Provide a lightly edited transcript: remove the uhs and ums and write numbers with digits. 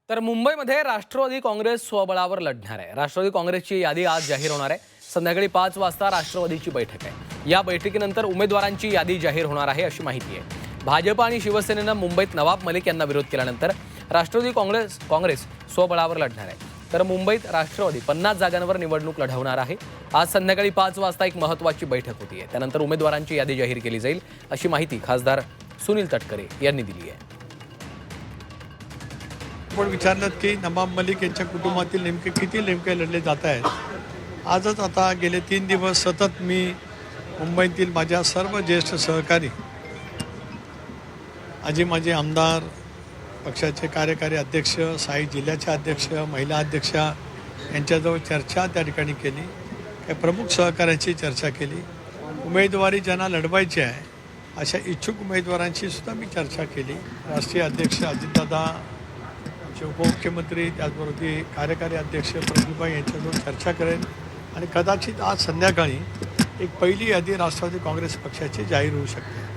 तर मुंबईमध्ये राष्ट्रवादी काँग्रेस स्वबळावर लढणार आहे। राष्ट्रवादी काँग्रेसची यादी आज जाहीर होणार आहे। संध्याकाळी 5 वाजता राष्ट्रवादीची बैठक आहे। या बैठकीनंतर उमेदवारांची यादी जाहीर होणार आहे अशी माहिती आहे। भाजप आणि शिवसेनेनं मुंबईत नवाब मलिक यांना विरोध केल्यानंतर राष्ट्रवादी काँग्रेस स्वबळावर लढणार आहे। तर मुंबईत राष्ट्रवादी 50 जागांवर निवडणूक लढवणार आहे। आज संध्याकाळी 5 वाजता एक महत्त्वाची बैठक होती आहे। त्यानंतर उमेदवारांची यादी जाहीर केली जाईल अशी माहिती खासदार सुनील तटकरे यांनी दिली आहे। पण विचारलं की नवाब मलिक यांच्या कुटुंबातील नेमके लढले जात आहेत। आजच आता गेले 3 दिवस सतत मी मुंबईतील माझ्या सर्व ज्येष्ठ सहकारी माझे आमदार, पक्षाचे कार्यकारी अध्यक्ष, साई जिल्ह्याचे अध्यक्ष, महिला अध्यक्षा यांच्याजवळ चर्चा त्या ठिकाणी केली। काही प्रमुख सहकाऱ्यांची चर्चा केली। उमेदवारी ज्यांना लढवायची आहे अशा इच्छुक उमेदवारांशी सुद्धा मी चर्चा केली। राष्ट्रीय अध्यक्ष अजितदादा, उपमुख्यमंत्री, त्याचबरोबर कार्यकारी अध्यक्ष प्रफुल्लभाई यांच्याजवळ चर्चा करेन आणि कदाचित आज संध्याकाळी एक पहिली यादी राष्ट्रवादी काँग्रेस पक्षाची जाहीर होऊ शकते।